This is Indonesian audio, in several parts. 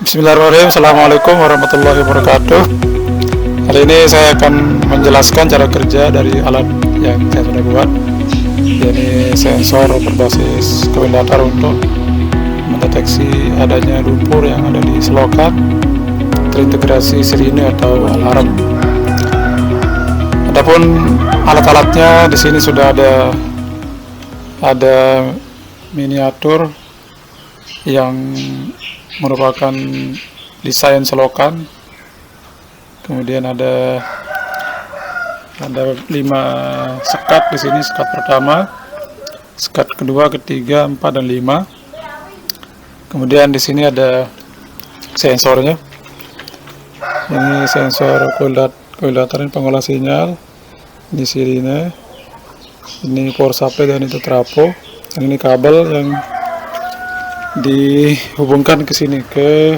Bismillahirrahmanirrahim. Assalamualaikum warahmatullahi wabarakatuh. Hari ini saya akan menjelaskan cara kerja dari alat yang saya sudah buat, yakni sensor berbasis koil datar untuk mendeteksi adanya lumpur yang ada di selokan, terintegrasi sirine atau alarm. Adapun alat-alatnya di sini sudah ada miniatur yang merupakan desain selokan. Kemudian ada 5 sekat di sini, sekat pertama, sekat kedua, ketiga, 4 dan 5. Kemudian di sini ada sensornya. Ini sensor koil datar, ini pengolah sinyal, ini sirine, ini power supply, dan itu trafo. Dan ini kabel yang dihubungkan ke sini, ke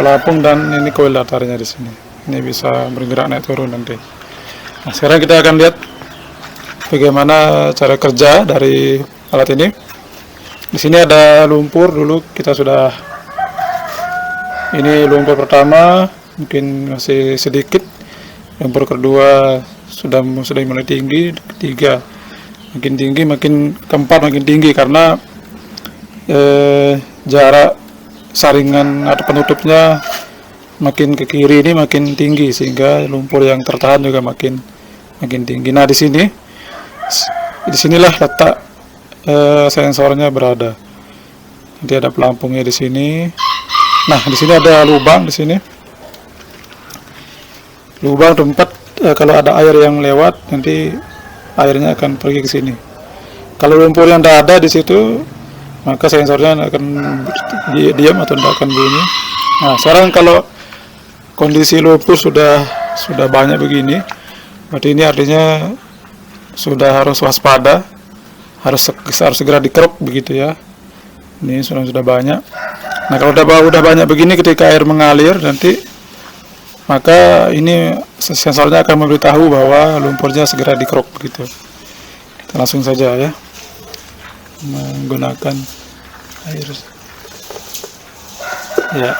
pelampung, dan ini koil datarnya di sini. Ini bisa bergerak naik turun nanti. Nah, sekarang kita akan lihat bagaimana cara kerja dari alat ini. Di sini ada lumpur dulu, kita sudah, ini lumpur pertama mungkin masih sedikit, lumpur kedua sudah mulai tinggi, ketiga makin tinggi, keempat makin tinggi karena jarak saringan atau penutupnya makin ke kiri ini makin tinggi, sehingga lumpur yang tertahan juga makin tinggi. Nah, disinilah letak sensornya berada. Nanti ada pelampungnya di sini. Nah, di sini ada lubang di sini. Lubang tempat kalau ada air yang lewat, nanti airnya akan pergi ke sini. Kalau lumpur yang tidak ada di situ, maka sensornya akan diam atau tidak akan bunyi. Nah, sekarang kalau kondisi lumpur sudah banyak begini, berarti ini artinya sudah harus waspada, harus segera dikeruk begitu ya. Ini sudah banyak. Nah, kalau udah banyak begini, ketika air mengalir nanti, maka ini sensornya akan memberitahu bahwa lumpurnya segera dikeruk begitu. Kita langsung saja ya menggunakan air. Ya,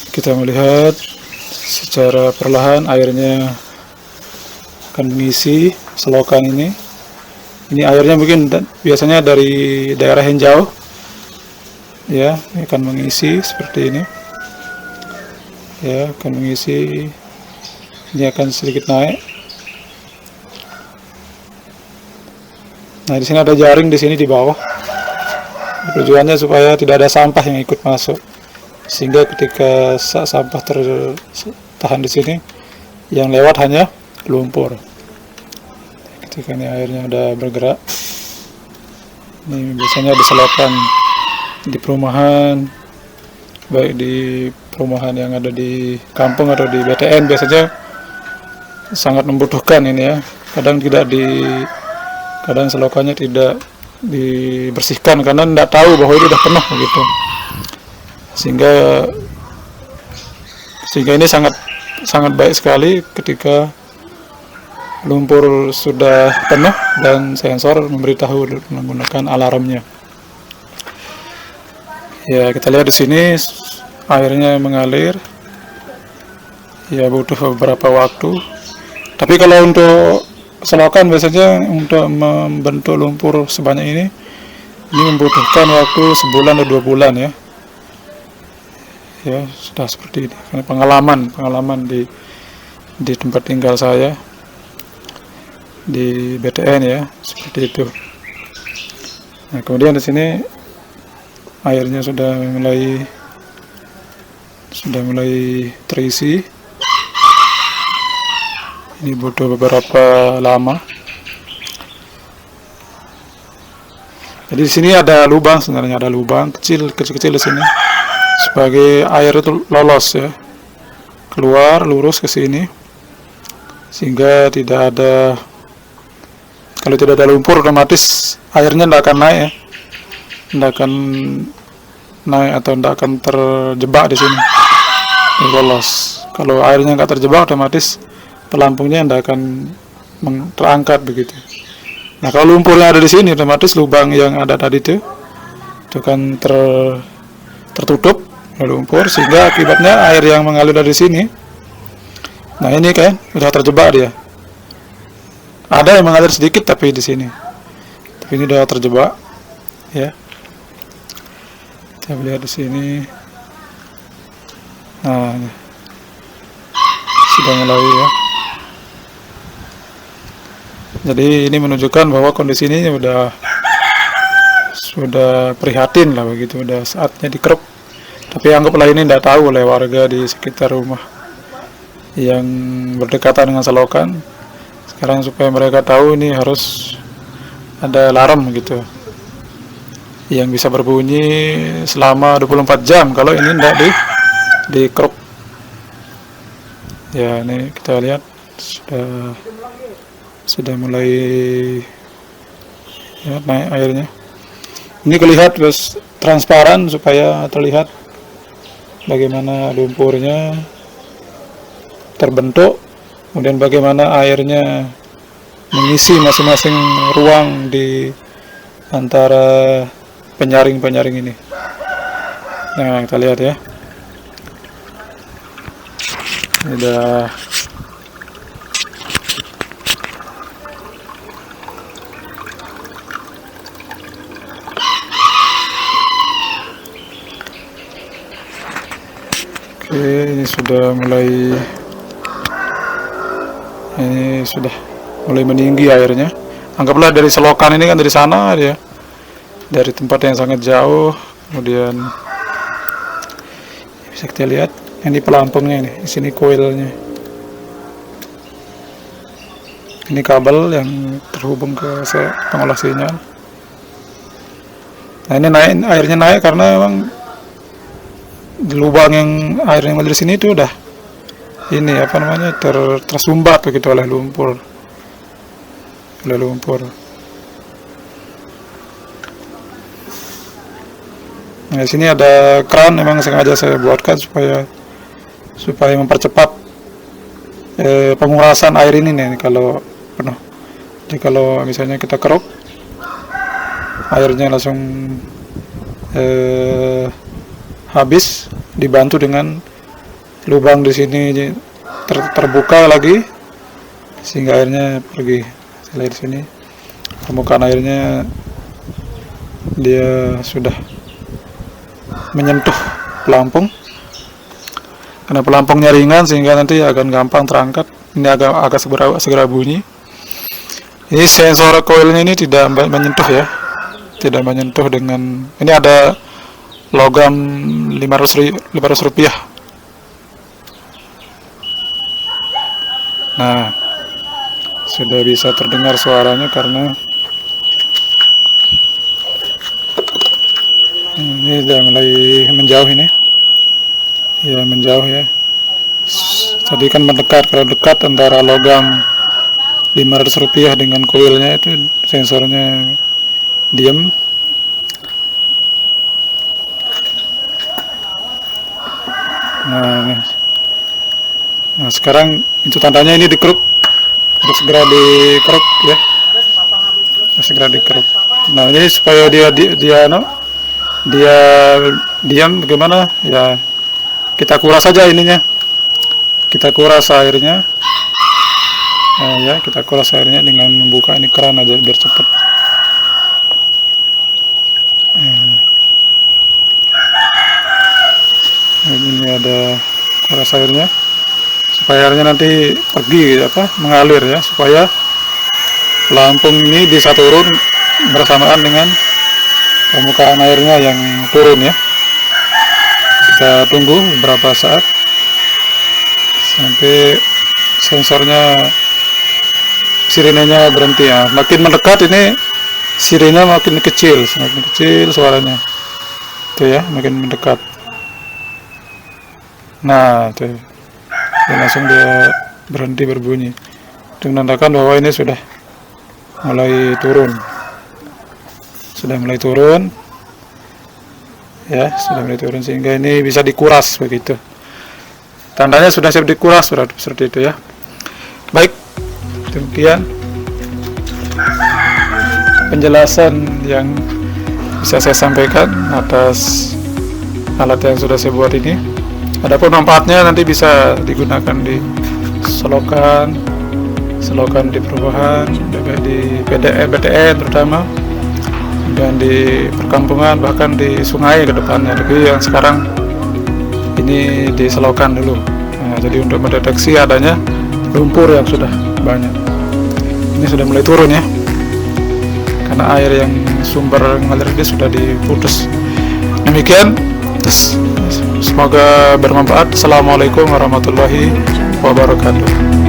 kita melihat secara perlahan airnya akan mengisi selokan ini. Ini airnya mungkin biasanya dari daerah yang jauh ya, akan mengisi seperti ini ya, akan mengisi. Ini akan sedikit naik. Nah, di sini ada jaring di sini di bawah. Tujuannya supaya tidak ada sampah yang ikut masuk, sehingga ketika sampah tertahan di sini, yang lewat hanya lumpur. Ketika ini airnya udah bergerak, ini biasanya diselokan di perumahan, baik di perumahan yang ada di kampung atau di BTN, biasanya sangat membutuhkan ini ya. Kadang selokannya tidak dibersihkan karena tidak tahu bahwa itu sudah penuh begitu, sehingga ini sangat baik sekali ketika lumpur sudah penuh dan sensor memberitahu menggunakan alarmnya. Ya, kita lihat di sini airnya mengalir ya, butuh beberapa waktu. Tapi kalau untuk selokan biasanya untuk membentuk lumpur sebanyak ini membutuhkan waktu sebulan atau 2 bulan ya. Ya, sudah seperti ini. Karena pengalaman di tempat tinggal saya di BTN ya, seperti itu. Nah, kemudian di sini airnya sudah mulai terisi. Ini butuh beberapa lama. Jadi di sini ada lubang, sebenarnya ada lubang kecil di sini, sebagai air itu lolos ya, keluar lurus ke sini, sehingga kalau tidak ada lumpur, otomatis airnya tidak akan naik ya, tidak akan naik atau tidak akan terjebak di sini, lolos. Kalau airnya nggak terjebak, otomatis pelampungnya tidak akan terangkat begitu. Nah, kalau lumpurnya ada di sini, otomatis lubang yang ada tadi itu kan tertutup oleh lumpur, sehingga akibatnya air yang mengalir dari sini, nah ini kan udah terjebak dia. Ada yang mengalir sedikit tapi di sini, tapi ini udah terjebak ya. Kita lihat di sini. Nah, ini sudah mulai ya. Jadi ini menunjukkan bahwa kondisi ini sudah prihatin lah begitu, udah saatnya dikeruk. Tapi anggaplah ini tidak tahu oleh warga di sekitar rumah yang berdekatan dengan selokan. Sekarang supaya mereka tahu ini harus ada alarm gitu, yang bisa berbunyi selama 24 jam kalau ini tidak dikeruk. Ya, ini kita lihat sudah mulai ya, naik airnya. Ini kelihatan terus transparan supaya terlihat bagaimana lumpurnya terbentuk, kemudian bagaimana airnya mengisi masing-masing ruang di antara penyaring-penyaring ini. Nah, kita lihat ya. Ini udah ini sudah mulai meninggi airnya. Anggaplah dari selokan ini kan dari sana dia, dari tempat yang sangat jauh. Kemudian bisa kita lihat ini pelampungnya, ini di sini koilnya, ini kabel yang terhubung ke pengolah sinyal. Nah, ini airnya naik karena memang di lubang yang air yang dari sini itu udah ini apa namanya tersumbat begitu oleh lumpur. Nah, di sini ada keran, memang sengaja saya buatkan supaya mempercepat pengurasan air ini nih kalau penuh. Jadi kalau misalnya kita keruk, airnya langsung habis, dibantu dengan lubang di sini terbuka lagi sehingga airnya pergi. Saya lihat di sini permukaan airnya dia sudah menyentuh pelampung, karena pelampungnya ringan sehingga nanti akan gampang terangkat. Ini agak segera bunyi. Ini sensor koilnya ini tidak menyentuh ya, tidak menyentuh dengan ini ada logam 500 rupiah. Nah, sudah bisa terdengar suaranya karena ini sudah mulai menjauh ini. Ya, menjauh ya. Tadi kan mendekat, kalau dekat antara logam 500 rupiah dengan koilnya itu sensornya diam. Nah, sekarang itu tandanya ini dikeruk, harus segera dikeruk ya, segera dikeruk. Nah, ini supaya dia diam bagaimana ya, kita kuras saja ininya, kita kuras airnya. Nah, ya, kita kuras airnya dengan membuka ini keran aja biar cepat. Ini ada kuras airnya supaya airnya nanti pergi mengalir ya, supaya pelampung ini bisa turun bersamaan dengan permukaan airnya yang turun ya. Kita tunggu beberapa saat sampai sensornya sirenenya berhenti ya. Makin mendekat ini sirenenya makin kecil, semakin kecil suaranya itu ya, makin mendekat. Nah, tuh langsung dia berhenti berbunyi. Itu menandakan bahwa ini sudah mulai turun. Ya, sudah mulai turun sehingga ini bisa dikuras begitu. Tandanya sudah siap dikuras, seperti itu ya. Baik, demikian penjelasan yang bisa saya sampaikan atas alat yang sudah saya buat ini. Adapun manfaatnya nanti bisa digunakan di selokan di perumahan, di BTN terutama, dan di perkampungan, bahkan di sungai ke depannya. Tapi yang sekarang ini di selokan dulu. Nah, jadi untuk mendeteksi adanya lumpur yang sudah banyak. Ini sudah mulai turun ya, karena air yang sumber mengalir ini sudah diputus. Demikian, semoga bermanfaat. Assalamualaikum warahmatullahi wabarakatuh.